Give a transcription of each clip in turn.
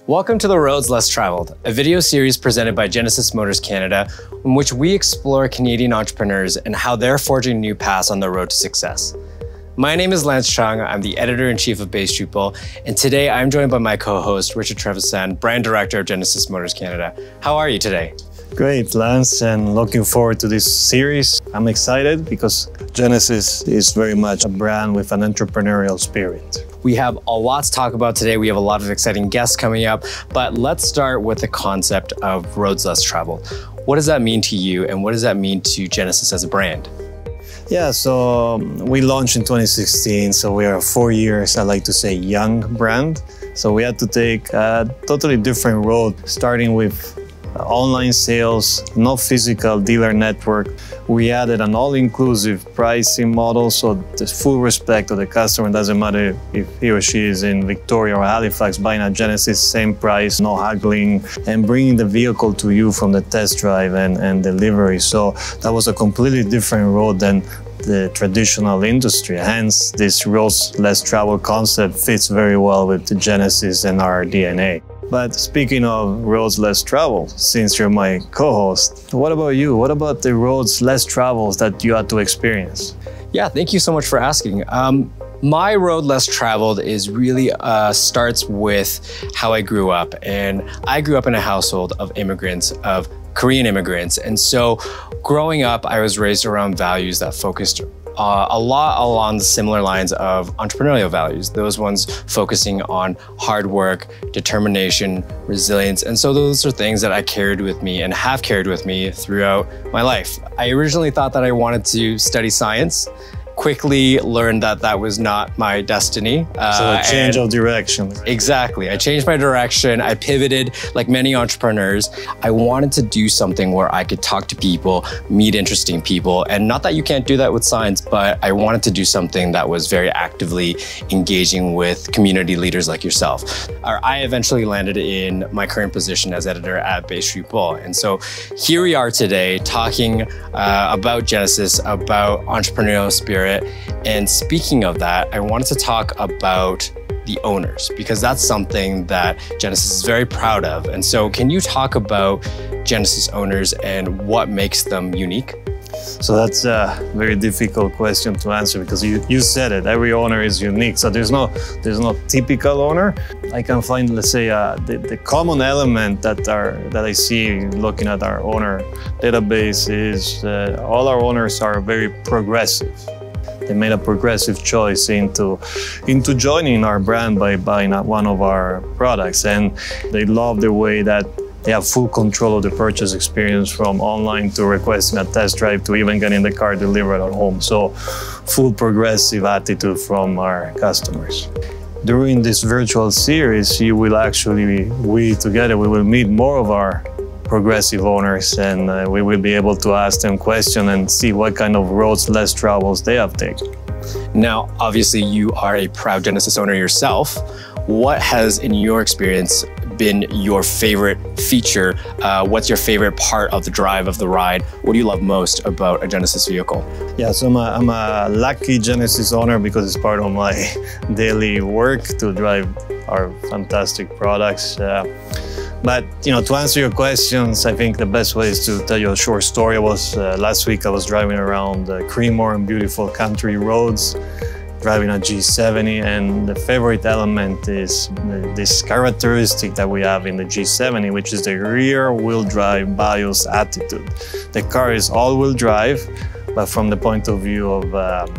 Welcome to The Roads Less Traveled, a video series presented by Genesis Motors Canada, in which we explore Canadian entrepreneurs and how they're forging new paths on the road to success. My name is Lance Chung. I'm the editor-in-chief of Bay Street Bull, and today I'm joined by my co-host, Richard Trevisan, brand director of Genesis Motors Canada. How are you today? Great, Lance, and looking forward to this series. I'm excited because Genesis is very much a brand with an entrepreneurial spirit. We have a lot to talk about today. We have a lot of exciting guests coming up, but let's start with the concept of roads less traveled. What does that mean to you, and what does that mean to Genesis as a brand? Yeah, so we launched in 2016, so we are 4 years, I like to say, young brand. So we had to take a totally different road, starting with online sales, no physical dealer network. We added an all-inclusive pricing model, so there's full respect to the customer. It doesn't matter if he or she is in Victoria or Halifax buying a Genesis, same price, no haggling, and bringing the vehicle to you from the test drive and delivery. So that was a completely different road than the traditional industry. Hence, this roads less travel concept fits very well with the Genesis and our DNA. But speaking of roads less traveled, since you're my co-host, what about you? What about the roads less traveled that you had to experience? Yeah, thank you so much for asking. My road less traveled is really starts with how I grew up. And I grew up in a household of immigrants, of Korean immigrants. And so growing up, I was raised around values that focused a lot along the similar lines of entrepreneurial values, those ones focusing on hard work, determination, resilience. And so those are things that I carried with me and have carried with me throughout my life. I originally thought that I wanted to study science. Quickly learned that that was not my destiny. So a change of direction. Exactly. I changed my direction. I pivoted like many entrepreneurs. I wanted to do something where I could talk to people, meet interesting people. And not that you can't do that with science, but I wanted to do something that was very actively engaging with community leaders like yourself. I eventually landed in my current position as editor at Bay Street Bull. And so here we are today talking about Genesis, about entrepreneurial spirit. And speaking of that, I wanted to talk about the owners, because that's something that Genesis is very proud of. And so can you talk about Genesis owners and what makes them unique? So that's a very difficult question to answer, because you said it, every owner is unique. So there's no typical owner. I can find, let's say, the common element that I see looking at our owner database is all our owners are very progressive. They made a progressive choice into joining our brand by buying one of our products. And they love the way that they have full control of the purchase experience, from online to requesting a test drive to even getting the car delivered at home. So full progressive attitude from our customers. During this virtual series, you will actually, we will meet more of our progressive owners, and we will be able to ask them questions and see what kind of roads less travels they have taken. Now, obviously you are a proud Genesis owner yourself. What has, in your experience, been your favorite feature? What's your favorite part of the drive, of the ride? What do you love most about a Genesis vehicle? Yeah, so I'm a lucky Genesis owner because it's part of my daily work to drive our fantastic products. But to answer your questions, I think the best way is to tell you a short story. Last week I was driving around Creemore and beautiful country roads, driving a G70, and the favorite element is this characteristic that we have in the G70, which is the rear-wheel drive BIOS attitude. The car is all-wheel drive, but from the point of view of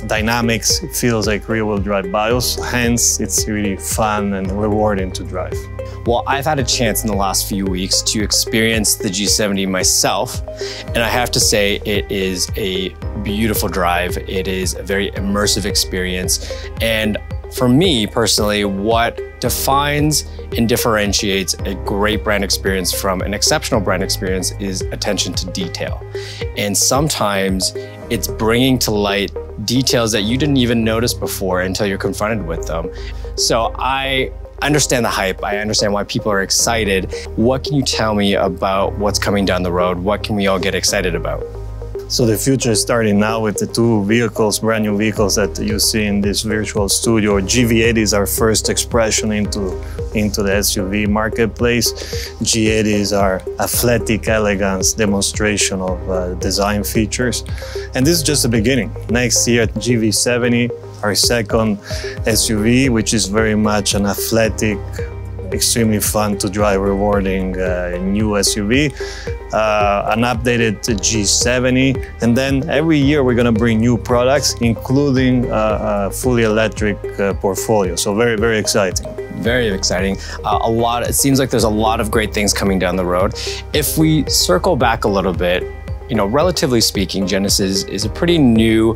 dynamics, it feels like rear-wheel drive BIOS. Hence, it's really fun and rewarding to drive. Well, I've had a chance in the last few weeks to experience the G70 myself, and I have to say it is a beautiful drive. It is a very immersive experience. And for me personally, what defines and differentiates a great brand experience from an exceptional brand experience is attention to detail. And sometimes it's bringing to light details that you didn't even notice before until you're confronted with them. So I understand the hype. I understand why people are excited. What can you tell me about what's coming down the road? What can we all get excited about? So the future is starting now with the two vehicles, brand new vehicles that you see in this virtual studio. GV80 is our first expression into the SUV marketplace. G80 is our athletic elegance demonstration of design features. And this is just the beginning. Next year, GV70, our second SUV, which is very much an athletic, extremely fun to drive, rewarding new SUV. An updated G70, and then every year we're going to bring new products, including a fully electric portfolio. So very, very exciting. Very exciting. It seems like there's a lot of great things coming down the road. If we circle back a little bit, relatively speaking, Genesis is a pretty new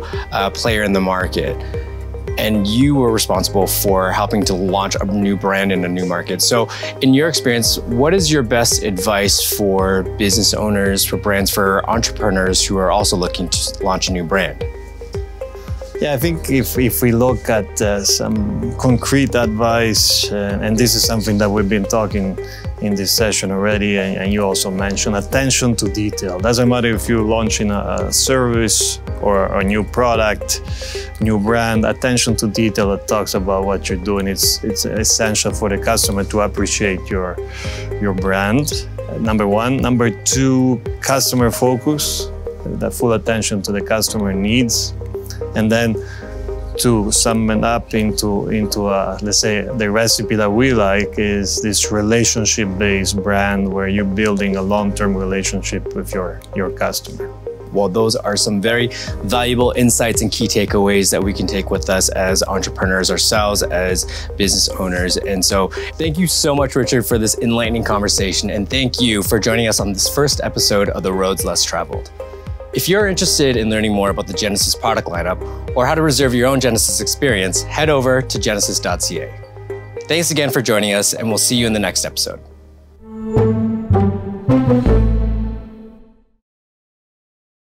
player in the market. And you were responsible for helping to launch a new brand in a new market. So in your experience, what is your best advice for business owners, for brands, for entrepreneurs who are also looking to launch a new brand? Yeah, I think if we look at some concrete advice, and this is something that we've been talking in this session already, and you also mentioned, attention to detail. Doesn't matter if you're launching a service or a new product, new brand, attention to detail that talks about what you're doing. It's essential for the customer to appreciate your brand, number one. Number two, customer focus, that full attention to the customer needs. And then to sum it up into let's say, the recipe that we like is this relationship-based brand where you're building a long-term relationship with your customer. Well, those are some very valuable insights and key takeaways that we can take with us as entrepreneurs ourselves, as business owners. And so thank you so much, Richard, for this enlightening conversation. And thank you for joining us on this first episode of The Roads Less Traveled. If you're interested in learning more about the Genesis product lineup or how to reserve your own Genesis experience, head over to genesis.ca. Thanks again for joining us, and we'll see you in the next episode.